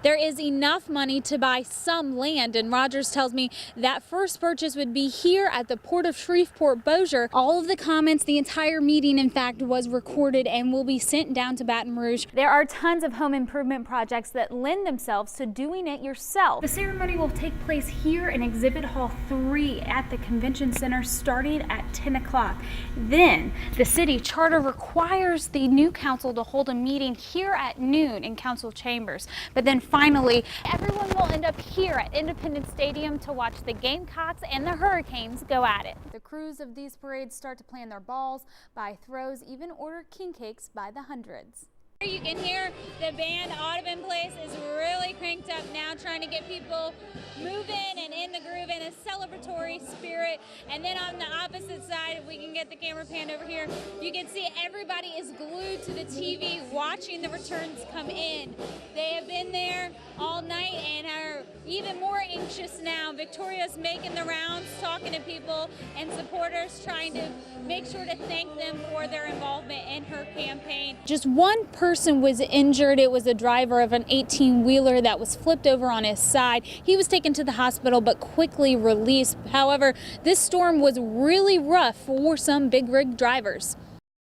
There is enough money to buy some land, and Rogers tells me that first purchase would be here at the Port of Shreveport-Bossier. All of the comments, the entire meeting, in fact, was recorded and will be sent down to Baton Rouge. There are tons of home improvement projects that lend themselves to doing it yourself. The ceremony will take place here in Exhibit Hall 3 at the Convention Center starting at 10 o'clock. Then the city charter requires the new council to hold a meeting here at noon in council chambers. But then finally, everyone will end up here at Independence Stadium to watch the Gamecocks and the Hurricanes go at it. The crews of these parades start to plan their balls, buy throws, even order king cakes by the hundreds. You can hear the band Audubon Place is really cranked up now, trying to get people moving and in the groove in a celebratory spirit. And then on the opposite side, if we can get the camera pan over here, you can see everybody is glued to the TV watching the returns come in. They have been there all night and are even more anxious now. Victoria's making the rounds, talking to people and supporters, trying to make sure to thank them for their involvement in her campaign. Just one person was injured. It was the driver of an 18-wheeler that was flipped over on his side. He was taken to the hospital but quickly released. However, this storm was really rough for some big rig drivers.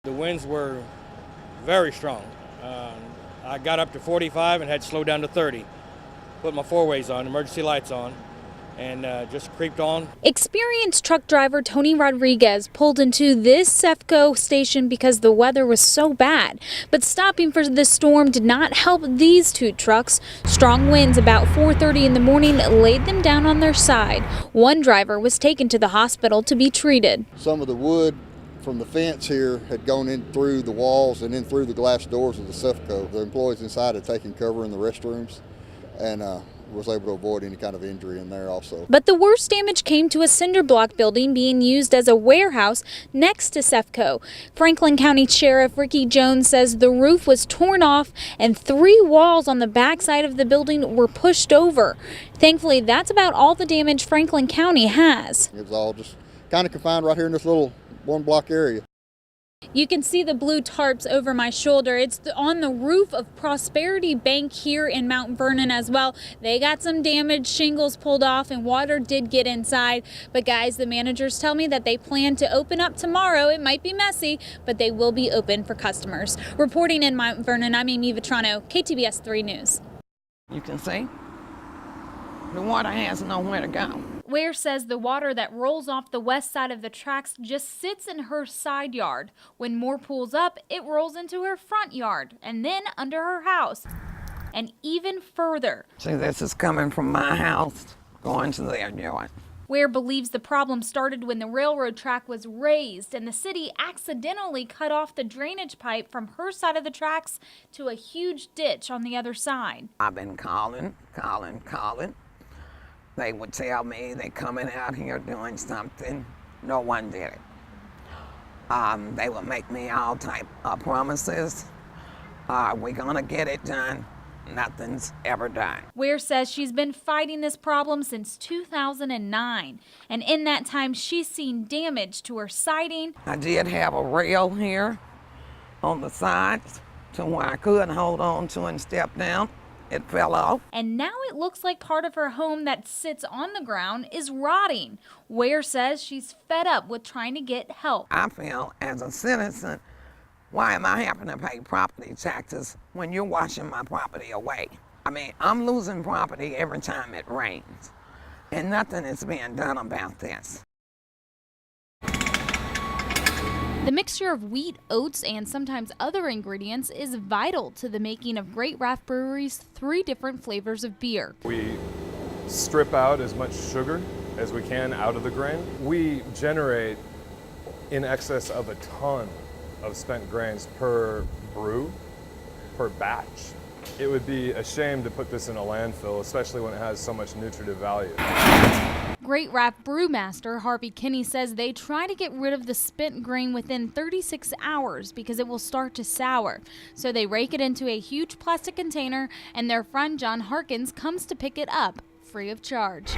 The winds were very strong. I got up to 45 and had to slow down to 30. Put my four-ways on, emergency lights on, and just creeped on. Experienced truck driver Tony Rodriguez pulled into this CEFCO station because the weather was so bad. But stopping for this storm did not help these two trucks. Strong winds about 4:30 in the morning laid them down on their side. One driver was taken to the hospital to be treated. Some of the wood from the fence here had gone in through the walls and in through the glass doors of the CEFCO. The employees inside had taken cover in the restrooms and was able to avoid any kind of injury in there also. But the worst damage came to a cinder block building being used as a warehouse next to CEFCO. Franklin County Sheriff Ricky Jones says the roof was torn off and 3 walls on the backside of the building were pushed over. Thankfully, that's about all the damage Franklin County has. It was all just kind of confined right here in this little one-block area. You can see the blue tarps over my shoulder. It's on the roof of Prosperity Bank here in Mount Vernon as well. They got some damaged shingles pulled off and water did get inside. But guys, the managers tell me that they plan to open up tomorrow. It might be messy, but they will be open for customers. Reporting in Mount Vernon, I'm Amy Vitrano, KTBS 3 News. You can see the water has nowhere to go. Ware says the water that rolls off the west side of the tracks just sits in her side yard. When more pulls up, it rolls into her front yard and then under her house and even further. See, this is coming from my house going to their yard. Ware believes the problem started when the railroad track was raised and the city accidentally cut off the drainage pipe from her side of the tracks to a huge ditch on the other side. I've been calling. They would tell me they're coming out here doing something. No one did it. They would make me all type of promises. We're gonna get it done. Nothing's ever done. Ware says she's been fighting this problem since 2009. And in that time, she's seen damage to her siding. I did have a rail here on the sides to where I could hold on to and step down. It fell off. And now it looks like part of her home that sits on the ground is rotting. Ware says she's fed up with trying to get help. I feel as a citizen, why am I having to pay property taxes when you're washing my property away? I mean, I'm losing property every time it rains, and nothing is being done about this. The mixture of wheat, oats, and sometimes other ingredients is vital to the making of Great Raft Brewery's 3 different flavors of beer. We strip out as much sugar as we can out of the grain. We generate in excess of a ton of spent grains per brew, per batch. It would be a shame to put this in a landfill, especially when it has so much nutritive value. Great Raft Brewmaster Harvey Kinney says they try to get rid of the spent grain within 36 hours because it will start to sour. So they rake it into a huge plastic container and their friend John Harkins comes to pick it up free of charge.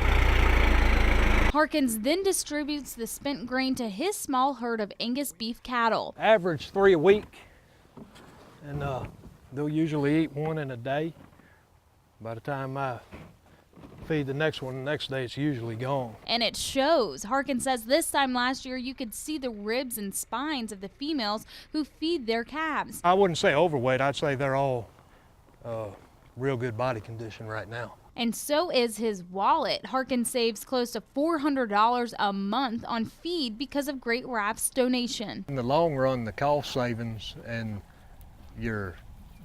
Harkins then distributes the spent grain to his small herd of Angus beef cattle. Average 3 a week, and they'll usually eat 1 in a day. By the time I feed the next one, the next day it's usually gone. And it shows. Harkin says this time last year you could see the ribs and spines of the females who feed their calves. I wouldn't say overweight, I'd say they're all real good body condition right now. And so is his wallet. Harkin saves close to $400 a month on feed because of Great Raft's donation. In the long run, the cost savings and your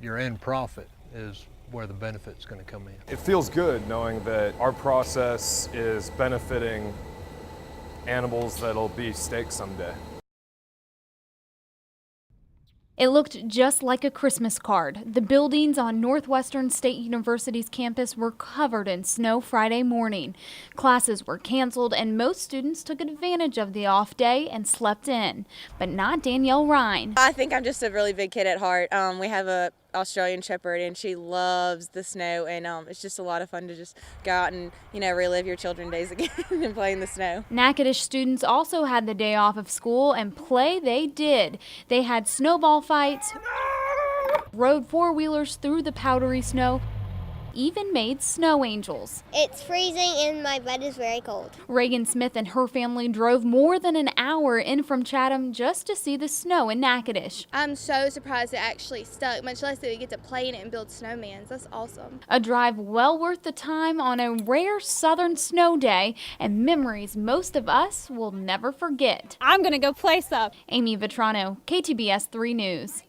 end profit is where the benefit's going to come in. It feels good knowing that our process is benefiting animals that'll be steak someday. It looked just like a Christmas card. The buildings on Northwestern State University's campus were covered in snow Friday morning. Classes were canceled and most students took advantage of the off day and slept in. But not Danielle Ryan. I think I'm just a really big kid at heart. We have a Australian Shepherd and she loves the snow, and it's just a lot of fun to just go out and relive your children's days again and play in the snow. Natchitoches students also had the day off of school, and play they did. They had snowball fights, rode four-wheelers through the powdery snow, even made snow angels. It's freezing and my bed is very cold. Reagan Smith and her family drove more than an hour in from Chatham just to see the snow in Natchitoches. I'm so surprised it actually stuck, much less that we get to play in it and build snowmans. That's awesome. A drive well worth the time on a rare southern snow day, and memories most of us will never forget. I'm gonna go play some. Amy Vitrano, KTBS 3 News.